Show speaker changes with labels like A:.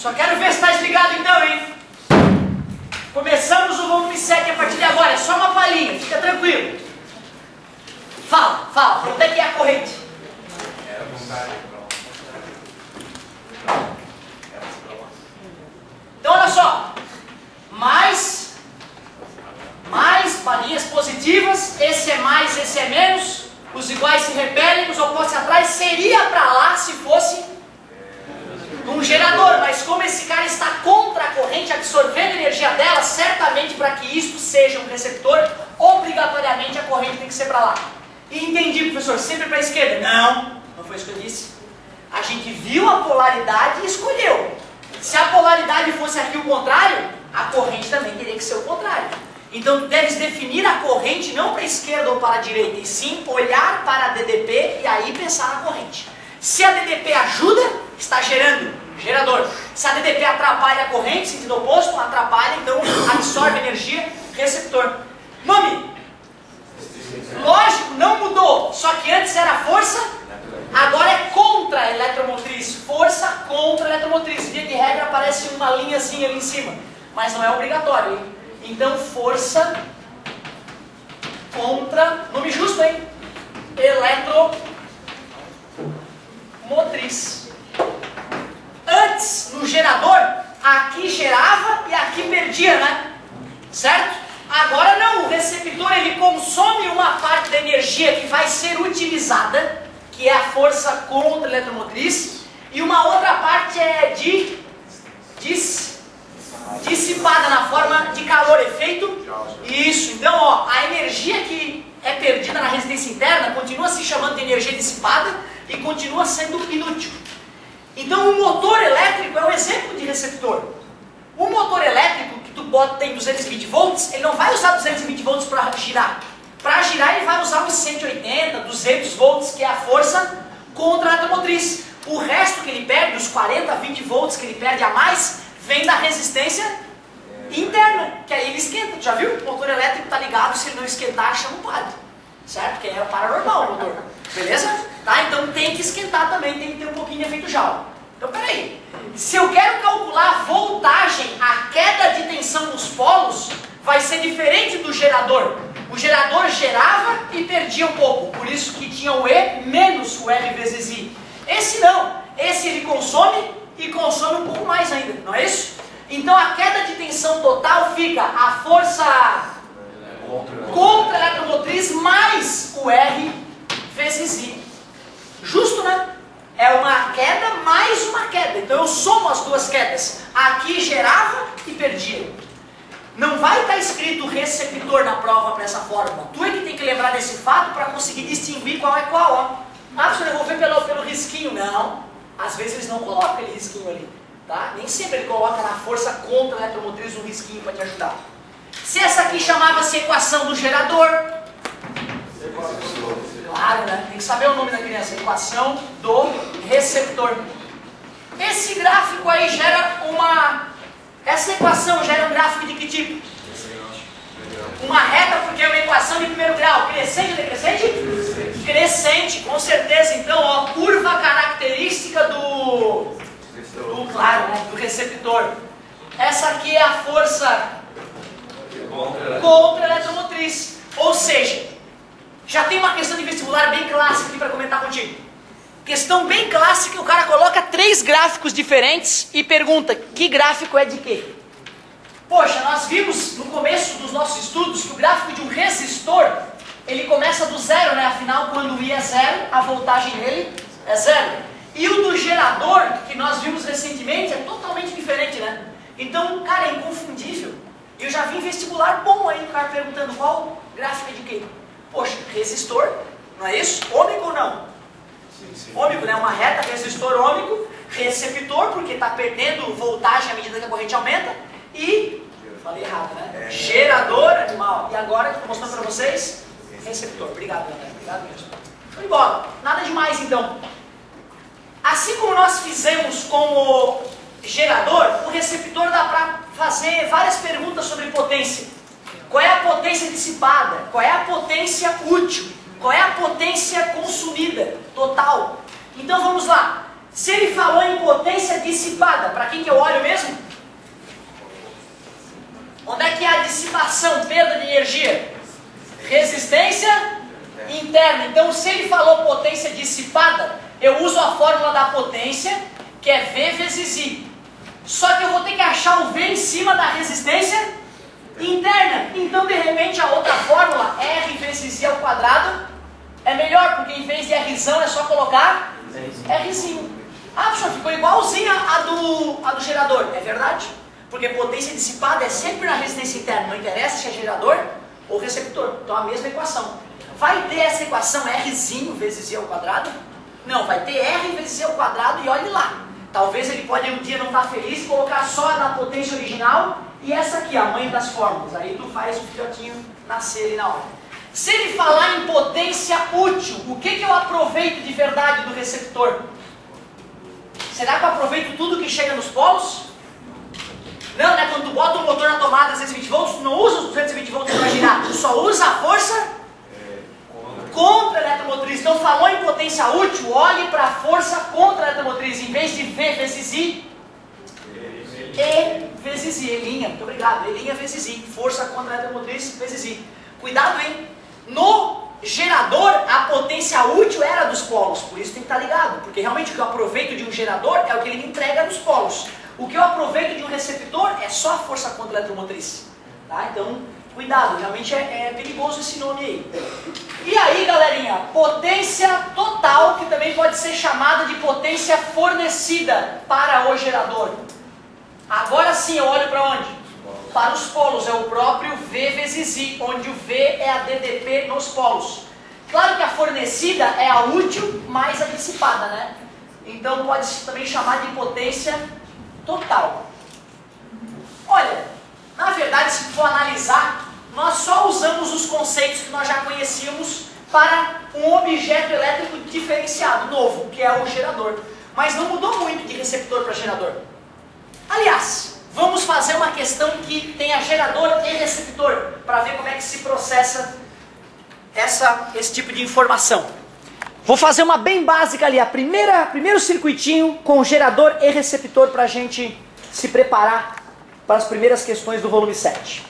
A: Só quero ver se está desligado então, hein? Começamos o volume 7 a partir de agora, é só uma palhinha, fica tranquilo. Fala, quanto é que é a corrente? Então olha só, mais palhinhas positivas, esse é mais, esse é menos, os iguais se repelem, os opostos se atraem, seria para lá se fosse um gerador, mas como esse cara está contra a corrente, absorvendo a energia dela, certamente para que isto seja um receptor, obrigatoriamente a corrente tem que ser para lá. E entendi, professor, sempre para a esquerda. Não foi isso que eu disse. A gente viu a polaridade e escolheu. Se a polaridade fosse aqui o contrário, a corrente também teria que ser o contrário. Então, tu deves definir a corrente não para a esquerda ou para a direita, e sim olhar para a DDP e aí pensar na corrente. Se a DDP ajuda, está gerando, gerador. Se a DDP atrapalha a corrente, sentido oposto, atrapalha, então absorve energia, receptor. Nome? Lógico, não mudou, só que antes era força, agora é contra a eletromotriz. Força contra a eletromotriz. Via de regra aparece uma linhazinha ali em cima, mas não é obrigatório, hein? Então força contra, nome justo, hein? Eletromotriz. Antes, no gerador, aqui gerava e aqui perdia, né? Certo? Agora não, o receptor ele consome uma parte da energia que vai ser utilizada, que é a força contra a eletromotriz, e uma outra parte é dissipada na forma de calor, efeito. Isso, então ó, a energia que é perdida na resistência interna continua se chamando de energia dissipada e continua sendo inútil. Então o motor elétrico é um exemplo de receptor. O motor elétrico que tu bota tem 220 volts, ele não vai usar 220 volts para girar. Para girar ele vai usar uns 180, 200 volts, que é a força contra a eletromotriz. O resto que ele perde, os 40, 20 volts que ele perde a mais, vem da resistência interna, que aí ele esquenta. Tu já viu? O motor elétrico está ligado, se ele não esquentar, chama o padre. Certo? Que é o paranormal o motor. Beleza? Tá? Então tem que esquentar também, tem que ter um pouquinho de efeito Joule. Então peraí, se eu quero calcular a voltagem, a queda de tensão nos polos, vai ser diferente do gerador. O gerador gerava e perdia um pouco, por isso que tinha o E menos o L vezes I. Esse não, esse ele consome e consome um pouco mais ainda, não é isso? Então a queda de tensão total fica a força contra a eletromotriz mais o R vezes I. Justo, né? É uma queda mais uma queda. Então eu somo as duas quedas. Aqui gerava e perdia. Não vai estar escrito receptor na prova para essa fórmula. Tu é que tem que lembrar desse fato para conseguir distinguir qual é qual. Ó. Ah, professor, eu vou ver pelo risquinho. Não. Às vezes eles não colocam aquele risquinho ali. Tá? Nem sempre ele coloca na força contra a eletromotriz um risquinho para te ajudar. Se essa aqui chamava-se equação do gerador... Claro, né? Tem que saber o nome da criança. Equação do receptor. Esse gráfico aí gera uma... Essa equação gera um gráfico de que tipo? Uma reta, porque é uma equação de primeiro grau. Crescente ou decrescente? Crescente, com certeza. Então, ó, curva característica claro, né? Do receptor. Essa aqui é a força contra a eletromotriz. Ou seja, já tem uma questão de vestibular bem clássica aqui para comentar contigo. Questão bem clássica, o cara coloca 3 gráficos diferentes e pergunta, que gráfico é de quê? Poxa, nós vimos no começo dos nossos estudos que o gráfico de um resistor, ele começa do zero, né? Afinal, quando o I é zero, a voltagem dele é zero. E o do gerador, que nós vimos recentemente, é totalmente diferente, né? Então, cara, é inconfundível. E eu já vi vestibular bom aí, o cara perguntando qual gráfico é de quê? Poxa, resistor, não é isso? Ômico ou não? Ômico, né? Uma reta, resistor ômico, receptor, porque está perdendo voltagem à medida que a corrente aumenta, e, falei errado, né? Gerador animal. E agora, que eu estou mostrando para vocês, receptor. Obrigado, André. Obrigado mesmo. Show de bola. Nada demais, então. Assim como nós fizemos com o gerador, o receptor dá para fazer várias perguntas sobre potência. Qual é a potência dissipada? Qual é a potência útil? Qual é a potência consumida total? Então vamos lá. Se ele falou em potência dissipada, para quem que eu olho mesmo? Onde é que é a dissipação, perda de energia? Resistência interna. Então, se ele falou potência dissipada, eu uso a fórmula da potência, que é V vezes I. Só que eu vou ter que achar o V em cima da resistência interna. Então, de repente, a outra fórmula, R vezes I ao quadrado, é melhor, porque em vez de Rzão é só colocar Rzinho. Ah, professor, ficou igualzinha a do gerador. É verdade, porque potência dissipada é sempre na resistência interna. Não interessa se é gerador ou receptor. Então, a mesma equação. Vai ter essa equação Rzinho vezes I ao quadrado? Não, vai ter R vezes I ao quadrado e olhe lá. Talvez ele pode um dia não estar feliz e colocar só a da potência original e essa aqui, a mãe das fórmulas. Aí tu faz o filhotinho nascer ali na hora. Se ele falar em potência útil, o que eu aproveito de verdade do receptor? Será que eu aproveito tudo que chega nos polos? Não, né? Quando tu bota o motor na tomada 220 volts, tu não usa os 220 volts para girar, tu só usa a força contra a eletromotriz. Então falou em potência útil, olhe para a força contra a eletromotriz. Em vez de V vezes I, E vezes I. Elinha, muito obrigado. Elinha vezes I. Força contra a eletromotriz vezes I. Cuidado, hein? No gerador, a potência útil era dos polos. Por isso tem que estar ligado. Porque realmente o que eu aproveito de um gerador é o que ele me entrega nos polos. O que eu aproveito de um receptor é só a força contra a eletromotriz. Tá? Então, cuidado. Realmente é perigoso esse nome aí. E aí, galerinha, potência total, que também pode ser chamada de potência fornecida para o gerador. Agora sim, eu olho para onde? Para os polos, é o próprio V vezes I, onde o V é a DDP nos polos. Claro que a fornecida é a útil mais a dissipada, né? Então pode-se também chamar de potência total. Olha, na verdade, se for analisar, nós só usamos os conceitos que nós já conhecíamos para um objeto elétrico diferenciado, novo, que é o gerador. Mas não mudou muito de receptor para gerador. Aliás, vamos fazer uma questão que tenha gerador e receptor, para ver como é que se processa esse tipo de informação. Vou fazer uma bem básica ali, primeiro circuitinho com gerador e receptor para a gente se preparar para as primeiras questões do volume 7.